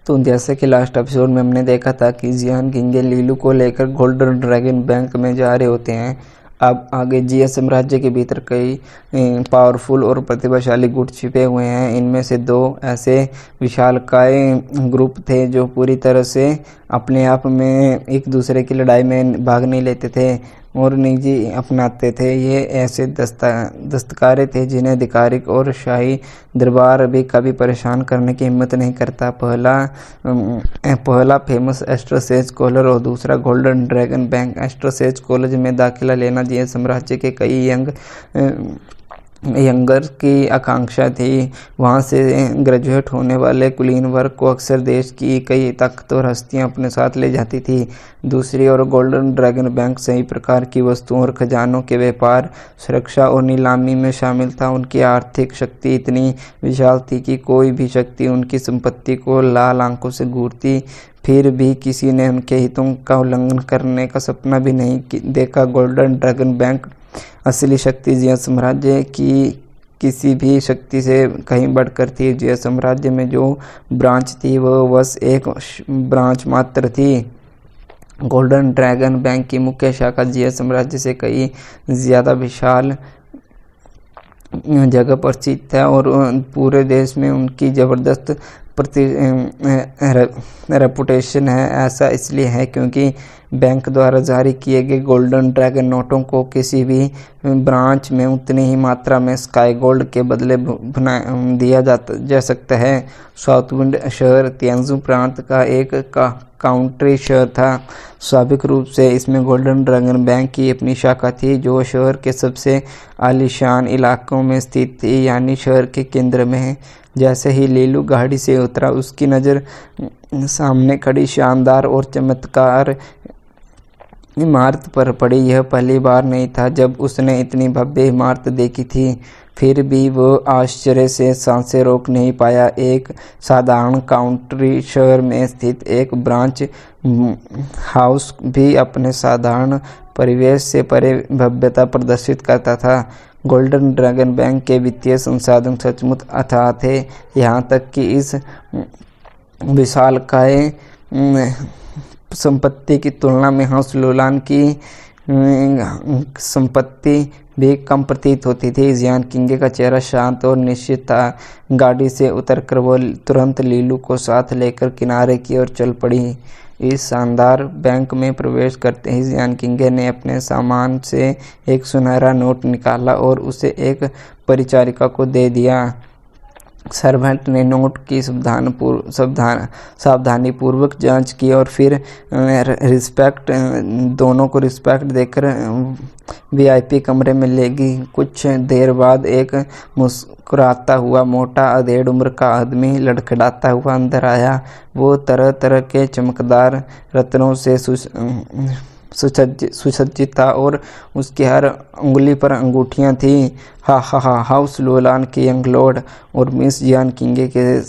तो जैसे कि लास्ट एपिसोड में हमने देखा था कि जियान किंग लीलू को लेकर गोल्डन ड्रैगन बैंक में जा रहे होते हैं। अब आगे जिया साम्राज्य के भीतर कई पावरफुल और प्रतिभाशाली गुट छिपे हुए हैं। इनमें से दो ऐसे विशालकाय ग्रुप थे जो पूरी तरह से अपने आप में एक दूसरे की लड़ाई में भाग नहीं लेते थे और निजी अपनाते थे। ये ऐसे दस्तकारे थे जिन्हें अधिकारिक और शाही दरबार भी कभी परेशान करने की हिम्मत नहीं करता। पहला फेमस एस्ट्रोसेज कॉलर और दूसरा golden dragon bank. AstroSage college में दाखिला लेना जिया साम्राज्य के कई यंगर की आकांक्षा थी। वहाँ से ग्रेजुएट होने वाले कुलीन वर्ग को अक्सर देश की कई ताकतवर हस्तियाँ अपने साथ ले जाती थी। दूसरी ओर गोल्डन ड्रैगन बैंक सही प्रकार की वस्तुओं और खजानों के व्यापार, सुरक्षा और नीलामी में शामिल था। उनकी आर्थिक शक्ति इतनी विशाल थी कि कोई भी शक्ति उनकी संपत्ति को लाल आंखों से घूरती। फिर भी किसी ने उनके हितों का उल्लंघन करने का सपना भी नहीं देखा। गोल्डन ड्रैगन बैंक असली शक्ति जिया साम्राज्य की किसी भी शक्ति से कहीं बढ़कर थी। जिया साम्राज्य में जो ब्रांच थी वह बस एक ब्रांच मात्र थी। गोल्डन ड्रैगन बैंक की मुख्य शाखा जिया साम्राज्य से कई ज़्यादा विशाल जगह पर स्थित है और पूरे देश में उनकी ज़बरदस्त रेपुटेशन है। ऐसा इसलिए है क्योंकि बैंक द्वारा जारी किए गए गोल्डन ड्रैगन नोटों को किसी भी ब्रांच में उतनी ही मात्रा में स्काई गोल्ड के बदले दिया जा सकता है। साउथविंड शहर तियांजू प्रांत का एक काउंट्री शहर था। स्वाभाविक रूप से इसमें गोल्डन ड्रैगन बैंक की अपनी शाखा थी जो शहर के सबसे आलीशान इलाकों में स्थित थी, यानी शहर के केंद्र में। जैसे ही लीलू गाड़ी से उतरा उसकी नज़र सामने खड़ी शानदार और चमत्कार इमारत पर पड़ी। यह पहली बार नहीं था जब उसने इतनी भव्य इमारत देखी थी। फिर भी वो आश्चर्य से सांसें रोक नहीं पाया। एक साधारण काउंट्री शहर में स्थित एक ब्रांच हाउस भी अपने साधारण परिवेश से परे भव्यता प्रदर्शित करता था। गोल्डन ड्रैगन बैंक के वित्तीय संसाधन सचमुच अथाह थे, यहाँ तक कि इस विशालकाय संपत्ति की तुलना में हाउस लोलान की संपत्ति भी कम प्रतीत होती थी। जियान किंग का चेहरा शांत और निश्चित था। गाड़ी से उतरकर वो तुरंत लीलू को साथ लेकर किनारे की ओर चल पड़ी। इस शानदार बैंक में प्रवेश करते ही जियान किंग ने अपने सामान से एक सुनहरा नोट निकाला और उसे एक परिचारिका को दे दिया। सर्वेंट ने नोट की सावधानीपूर्वक जांच की और फिर दोनों को रिस्पेक्ट देकर वीआईपी कमरे में ले गई। कुछ देर बाद एक मुस्कुराता हुआ मोटा अधेड़ उम्र का आदमी लड़खड़ाता हुआ अंदर आया। वो तरह तरह के चमकदार रत्नों से सुसज्जित था और उसकी हर उंगली पर अंगूठियां थीं। हाउस लोलान के यंग लॉर्ड और मिस जियान किंग के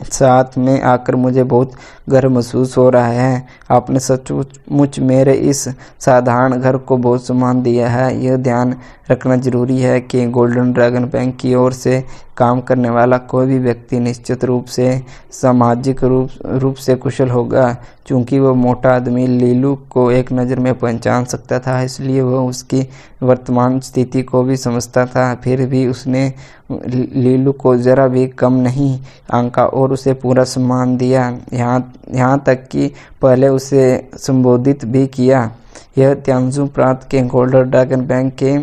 साथ में आकर मुझे बहुत गर्व महसूस हो रहा है। आपने सचमुच मेरे इस साधारण घर को बहुत सम्मान दिया है। यह ध्यान रखना जरूरी है कि गोल्डन ड्रैगन बैंक की ओर से काम करने वाला कोई भी व्यक्ति निश्चित रूप से सामाजिक रूप से कुशल होगा। चूंकि वह मोटा आदमी लीलू को एक नज़र में पहचान सकता था, इसलिए वह उसकी वर्तमान स्थिति को भी समझता था। फिर भी उसने लीलू को ज़रा भी कम नहीं आंका और उसे पूरा सम्मान दिया, यहाँ तक कि पहले उसे संबोधित भी किया। यह तियांजू प्रांत के गोल्डन ड्रैगन बैंक के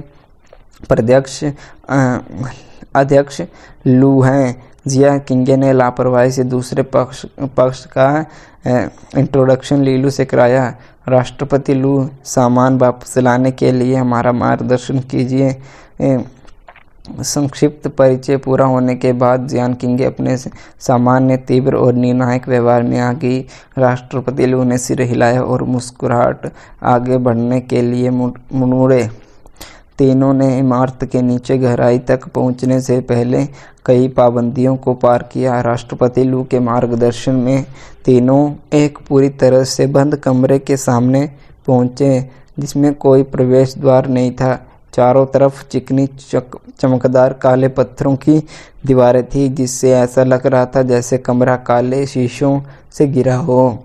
अध्यक्ष लू हैं। जिया किंग ने लापरवाही से दूसरे पक्ष का इंट्रोडक्शन लीलू से कराया। राष्ट्रपति लू, सामान वापस लाने के लिए हमारा मार्गदर्शन कीजिए। संक्षिप्त परिचय पूरा होने के बाद जियान किंग अपने सामान्य, तीव्र और निर्णायक व्यवहार में आ गई। राष्ट्रपति लू ने सिर हिलाया और मुस्कुराहट आगे बढ़ने के लिए मुड़े। तीनों ने इमारत के नीचे गहराई तक पहुंचने से पहले कई पाबंदियों को पार किया। राष्ट्रपति लू के मार्गदर्शन में तीनों एक पूरी तरह से बंद कमरे के सामने पहुंचे जिसमें कोई प्रवेश द्वार नहीं था। चारों तरफ चिकनी चमकदार काले पत्थरों की दीवारें थी, जिससे ऐसा लग रहा था जैसे कमरा काले शीशों से घिरा हो।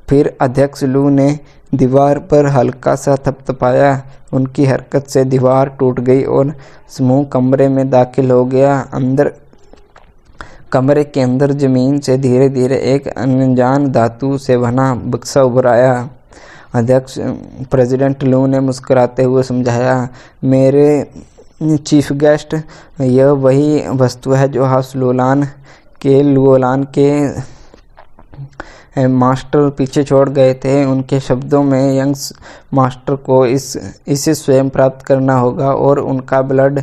फिर अध्यक्ष लू ने दीवार पर हल्का सा थपथपाया। उनकी हरकत से दीवार टूट गई और समूह कमरे में दाखिल हो गया। कमरे के अंदर जमीन से धीरे धीरे एक अनजान धातु से बना बक्सा उभर आया। अध्यक्ष प्रेसिडेंट लू ने मुस्कुराते हुए समझाया, मेरे चीफ गेस्ट, यह वही वस्तु है जो हाउस लुओलान के मास्टर पीछे छोड़ गए थे। उनके शब्दों में यंग्स मास्टर को इसे स्वयं प्राप्त करना होगा और उनका ब्लड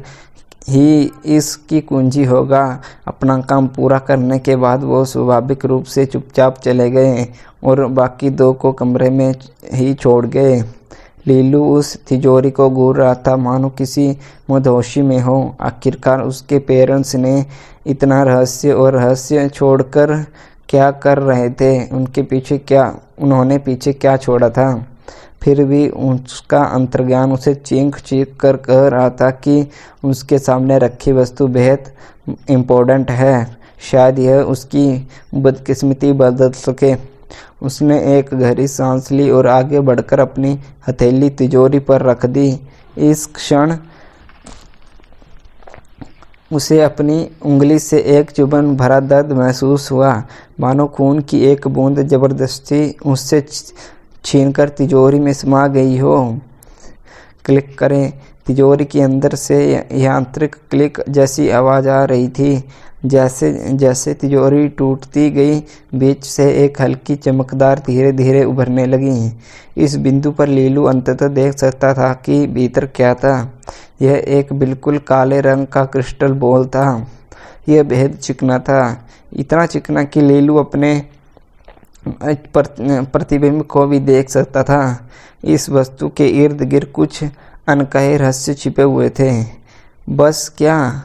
ही इसकी कुंजी होगा। अपना काम पूरा करने के बाद वो स्वाभाविक रूप से चुपचाप चले गए और बाकी दो को कमरे में ही छोड़ गए। लीलू उस तिजोरी को घूर रहा था मानो किसी मदहोशी में हो। आखिरकार उसके पेरेंट्स ने इतना रहस्य छोड़कर क्या कर रहे थे, उन्होंने पीछे क्या छोड़ा था। फिर भी उसका अंतर्ज्ञान उसे चीख कर कह रहा था कि उसके सामने रखी वस्तु बेहद इम्पोर्टेंट है। शायद यह उसकी बदकिस्मती बदल सके। उसने एक गहरी सांस ली और आगे बढ़कर अपनी हथेली तिजोरी पर रख दी। इस क्षण उसे अपनी उंगली से एक चुभन भरा दर्द महसूस हुआ, मानो खून की एक बूंद जबरदस्ती उससे छीनकर तिजोरी में समा गई हो। क्लिक करें। तिजोरी के अंदर से यांत्रिक क्लिक जैसी आवाज़ आ रही थी। जैसे जैसे तिजोरी टूटती गई, बीच से एक हल्की चमकदार धीरे धीरे उभरने लगी। इस बिंदु पर लीलू अंततः देख सकता था कि भीतर क्या था। यह एक बिल्कुल काले रंग का क्रिस्टल बॉल था। यह बेहद चिकना था, इतना चिकना कि लीलू अपने प्रतिबिंब को भी देख सकता था। इस वस्तु के इर्द गिर्द कुछ अनकहे रहस्य छिपे हुए थे। बस क्या?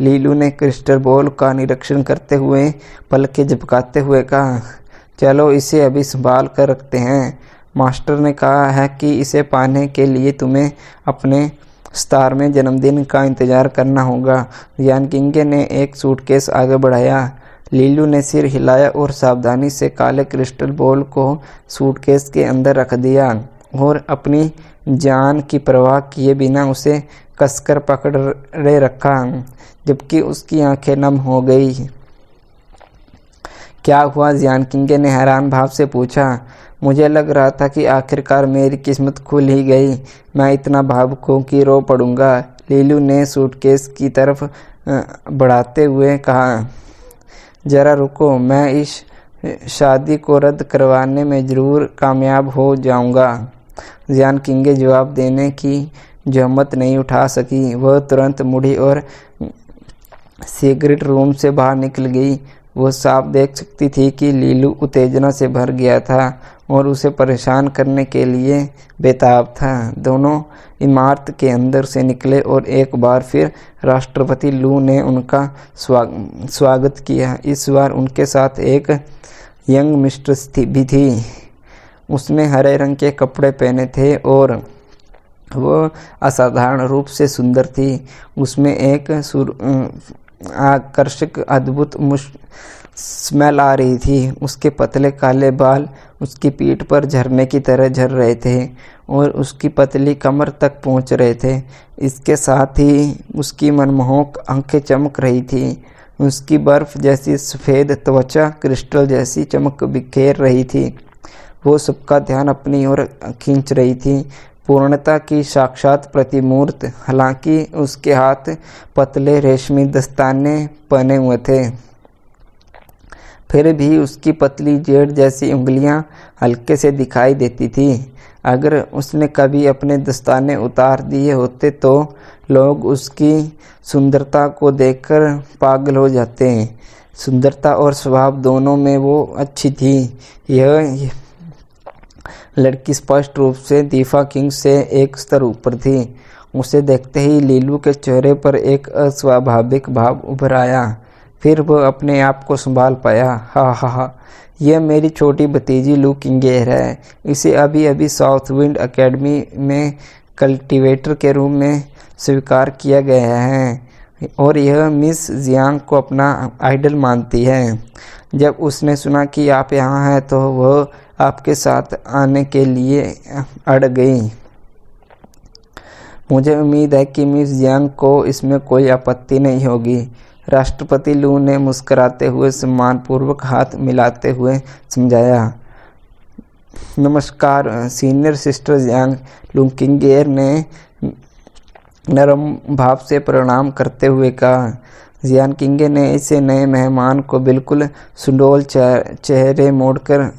लीलू ने क्रिस्टल बॉल का निरीक्षण करते हुए पलकें झपकाते हुए कहा, चलो इसे अभी संभाल कर रखते हैं। मास्टर ने कहा है कि इसे पाने के लिए तुम्हें अपने 17वें जन्मदिन का इंतजार करना होगा। यानकिंगे ने एक सूटकेस आगे बढ़ाया। लीलू ने सिर हिलाया और सावधानी से काले क्रिस्टल बॉल को सूटकेस के अंदर रख दिया और अपनी जान की परवाह किए बिना उसे कसकर पकड़े रखा, जबकि उसकी आंखें नम हो गई। क्या हुआ? यानकिंगे ने हैरान भाव से पूछा। मुझे लग रहा था कि आखिरकार मेरी किस्मत खुल ही गई। मैं इतना भावुक हूँ कि रो पड़ूंगा। लीलू ने सूटकेस की तरफ बढ़ाते हुए कहा, जरा रुको, मैं इस शादी को रद्द करवाने में ज़रूर कामयाब हो जाऊंगा। यानकिंगे जवाब देने की जहमत नहीं उठा सकी। वह तुरंत मुड़ी और सिगरेट रूम से बाहर निकल गई। वो साफ देख सकती थी कि लीलू उत्तेजना से भर गया था और उसे परेशान करने के लिए बेताब था। दोनों इमारत के अंदर से निकले और एक बार फिर राष्ट्रपति लू ने उनका स्वागत किया। इस बार उनके साथ एक यंग मिस्ट्रेस भी थी। उसने हरे रंग के कपड़े पहने थे और वो असाधारण रूप से सुंदर थी। उसमें एक आकर्षक अद्भुत स्मेल आ रही थी। उसके पतले काले बाल उसकी पीठ पर झरने की तरह झर रहे थे और उसकी पतली कमर तक पहुंच रहे थे। इसके साथ ही उसकी मनमोहक आंखें चमक रही थी। उसकी बर्फ जैसी सफ़ेद त्वचा क्रिस्टल जैसी चमक बिखेर रही थी। वो सबका ध्यान अपनी ओर खींच रही थी, पूर्णता की साक्षात प्रतिमूर्त। हालांकि उसके हाथ पतले रेशमी दस्ताने पहने हुए थे, फिर भी उसकी पतली जेड़ जैसी उंगलियां हल्के से दिखाई देती थी। अगर उसने कभी अपने दस्ताने उतार दिए होते तो लोग उसकी सुंदरता को देखकर पागल हो जाते। सुंदरता और स्वभाव दोनों में वो अच्छी थी। यह लड़की स्पष्ट रूप से दीफा किंग से एक स्तर ऊपर थी। उसे देखते ही लीलू के चेहरे पर एक अस्वाभाविक भाव उभर आया। फिर वह अपने आप को संभाल पाया। हा, यह मेरी छोटी भतीजी लू किंगेर है। इसे अभी अभी साउथ विंड एकेडमी में कल्टीवेटर के रूप में स्वीकार किया गया है और यह मिस जियांग को अपना आइडल मानती है। जब उसने सुना कि आप यहाँ हैं तो वह आपके साथ आने के लिए अड़ गई। मुझे उम्मीद है कि मिस जियांग को इसमें कोई आपत्ति नहीं होगी। राष्ट्रपति लू ने मुस्कुराते हुए सम्मानपूर्वक हाथ मिलाते हुए समझाया। नमस्कार सीनियर सिस्टर जियांग, लू किंगेर ने नरम भाव से प्रणाम करते हुए कहा। जियान किंगे ने इसे नए मेहमान को बिल्कुल सुडौल चेहरे मोड़कर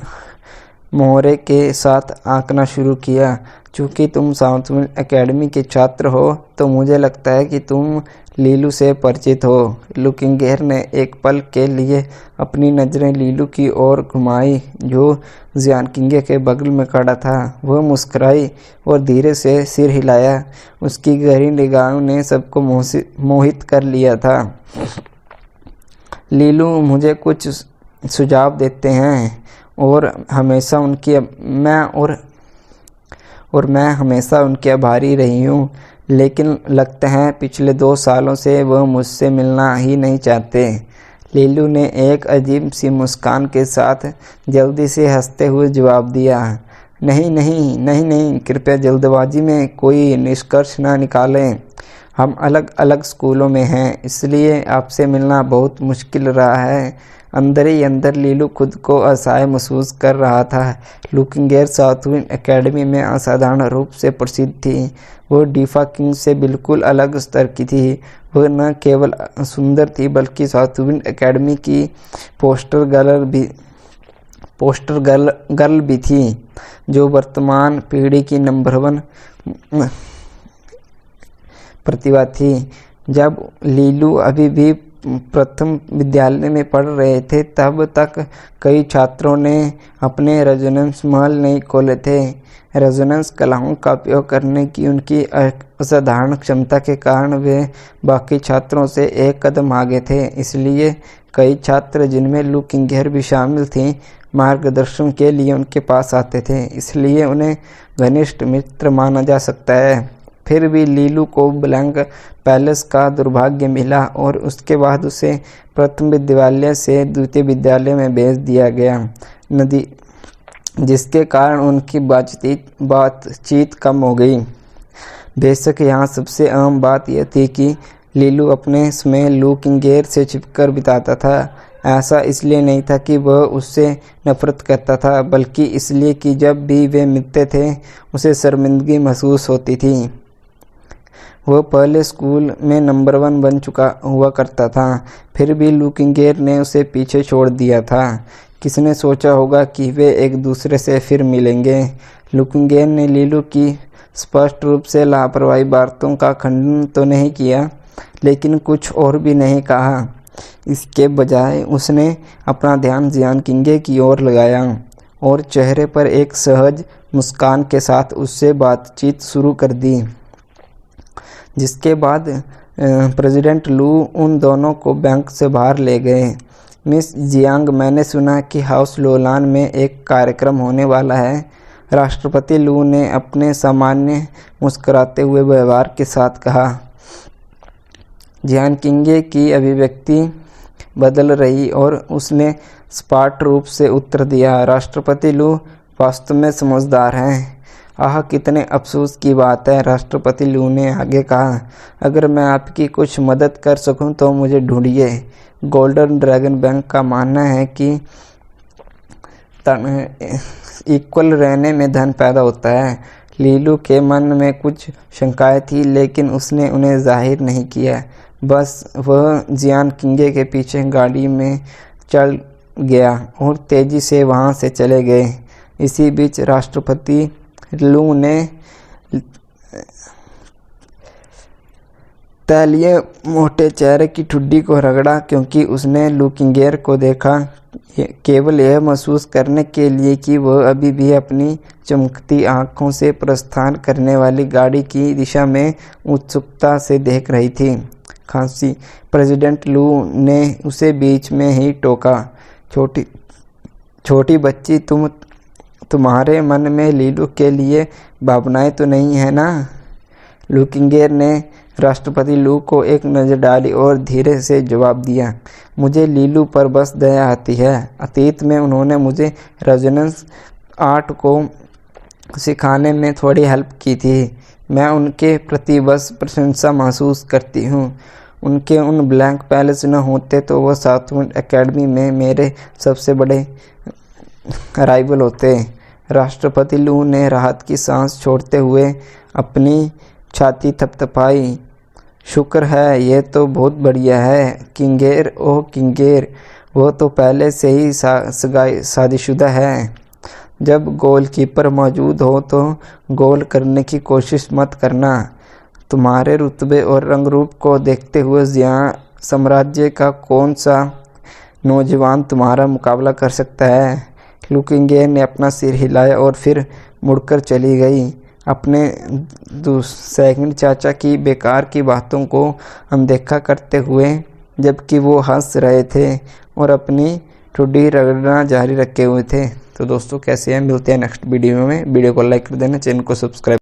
मोहरे के साथ आंकना शुरू किया। चूँकि तुम साउथविंड एकेडमी के छात्र हो तो मुझे लगता है कि तुम लीलू से परिचित हो। लू किंगेर ने एक पल के लिए अपनी नज़रें लीलू की ओर घुमाई जो जियान किंगे के बगल में खड़ा था। वह मुस्कुराई और धीरे से सिर हिलाया। उसकी गहरी निगाहों ने सबको मोहित कर लिया था। लीलू मुझे कुछ सुझाव देते हैं और मैं हमेशा उनके आभारी रही हूँ, लेकिन लगता है पिछले 2 सालों से वह मुझसे मिलना ही नहीं चाहते। लीलू ने एक अजीब सी मुस्कान के साथ जल्दी से हंसते हुए जवाब दिया। नहीं, कृपया जल्दबाजी में कोई निष्कर्ष न निकालें। हम अलग अलग स्कूलों में हैं, इसलिए आपसे मिलना बहुत मुश्किल रहा है। अंदर ही अंदर लीलू खुद को असहाय महसूस कर रहा था। लू किंगेर साउथविंड एकेडमी में असाधारण रूप से प्रसिद्ध थी। वह डीफा किंग से बिल्कुल अलग स्तर की थी। वह न केवल सुंदर थी बल्कि साउथविंड एकेडमी की पोस्टर गर्ल भी थी, जो वर्तमान पीढ़ी की नंबर 1 प्रतिभा थी। जब लीलू अभी भी प्रथम विद्यालय में पढ़ रहे थे तब तक कई छात्रों ने अपने रेजोनेंस महल नहीं खोले थे। रेजोनेंस कलाओं का उपयोग करने की उनकी असाधारण क्षमता के कारण वे बाकी छात्रों से एक कदम आगे थे। इसलिए कई छात्र, जिनमें लू किंगेर भी शामिल थी, मार्गदर्शन के लिए उनके पास आते थे। इसलिए उन्हें घनिष्ठ मित्र माना जा सकता है। फिर भी लीलू को ब्लैंक पैलेस का दुर्भाग्य मिला और उसके बाद उसे प्रथम विद्यालय से द्वितीय विद्यालय में भेज दिया गया, जिसके कारण उनकी बातचीत कम हो गई। बेशक यहाँ सबसे अहम बात यह थी कि लीलू अपने समय लू किंगेर से छिपकर बिताता था। ऐसा इसलिए नहीं था कि वह उससे नफरत करता था, बल्कि इसलिए कि जब भी वे मिलते थे उसे शर्मिंदगी महसूस होती थी। वह पहले स्कूल में नंबर 1 बन चुका हुआ करता था, फिर भी लू किंगेर ने उसे पीछे छोड़ दिया था। किसने सोचा होगा कि वे एक दूसरे से फिर मिलेंगे। लू किंगेर ने लीलू की स्पष्ट रूप से लापरवाही बातों का खंडन तो नहीं किया, लेकिन कुछ और भी नहीं कहा। इसके बजाय उसने अपना ध्यान जियान किंगे की ओर लगाया और चेहरे पर एक सहज मुस्कान के साथ उससे बातचीत शुरू कर दी। जिसके बाद प्रेसिडेंट लू उन दोनों को बैंक से बाहर ले गए। मिस जियांग, मैंने सुना कि हाउस लोलान में एक कार्यक्रम होने वाला है। राष्ट्रपति लू ने अपने सामान्य मुस्कुराते हुए व्यवहार के साथ कहा। जियान किंगे की अभिव्यक्ति बदल रही और उसने सपाट रूप से उत्तर दिया, राष्ट्रपति लू वास्तव में समझदार हैं। आह, कितने अफसोस की बात है, राष्ट्रपति लू ने आगे कहा। अगर मैं आपकी कुछ मदद कर सकूं तो मुझे ढूंढिए। गोल्डन ड्रैगन बैंक का मानना है कि इक्वल रहने में धन पैदा होता है। लीलू के मन में कुछ शंकाएं थी, लेकिन उसने उन्हें जाहिर नहीं किया। बस वह जियान किंगे के पीछे गाड़ी में चढ़ गया और तेजी से वहां से चले गए। इसी बीच राष्ट्रपति लू ने तैलीय मोटे चेहरे की ठुड्डी को रगड़ा, क्योंकि उसने लू किंगेर को देखा केवल यह महसूस करने के लिए कि वह अभी भी अपनी चमकती आंखों से प्रस्थान करने वाली गाड़ी की दिशा में उत्सुकता से देख रही थी। खांसी। प्रेसिडेंट लू ने उसे बीच में ही टोका। छोटी बच्ची, तुम्हारे मन में लीलू के लिए भावनाएं तो नहीं है ना? लू किंगेर ने राष्ट्रपति लू को एक नज़र डाली और धीरे से जवाब दिया, मुझे लीलू पर बस दया आती है। अतीत में उन्होंने मुझे रेजोनेंस आर्ट को सिखाने में थोड़ी हेल्प की थी। मैं उनके प्रति बस प्रशंसा महसूस करती हूँ। उनके उन ब्लैंक पैलेस न होते तो वह साउथविंड एकेडमी में मेरे सबसे बड़े राइवल होते। राष्ट्रपति लू ने राहत की सांस छोड़ते हुए अपनी छाती थपथपाई। शुक्र है, यह तो बहुत बढ़िया है। किंगेर, ओह किंगेर, वो तो पहले से ही शादीशुदा है। जब गोलकीपर मौजूद हो तो गोल करने की कोशिश मत करना। तुम्हारे रुतबे और रंग रूप को देखते हुए ज़िया साम्राज्य का कौन सा नौजवान तुम्हारा मुकाबला कर सकता है। लुकिंगेर ने अपना सिर हिलाया और फिर मुड़कर चली गई। अपने सेकंड चाचा की बेकार की बातों को अनदेखा करते हुए, जबकि वो हंस रहे थे और अपनी ठुड्डी रगड़ना जारी रखे हुए थे। तो दोस्तों कैसे हैं, मिलते हैं नेक्स्ट वीडियो में। वीडियो को लाइक कर देना, चैनल को सब्सक्राइब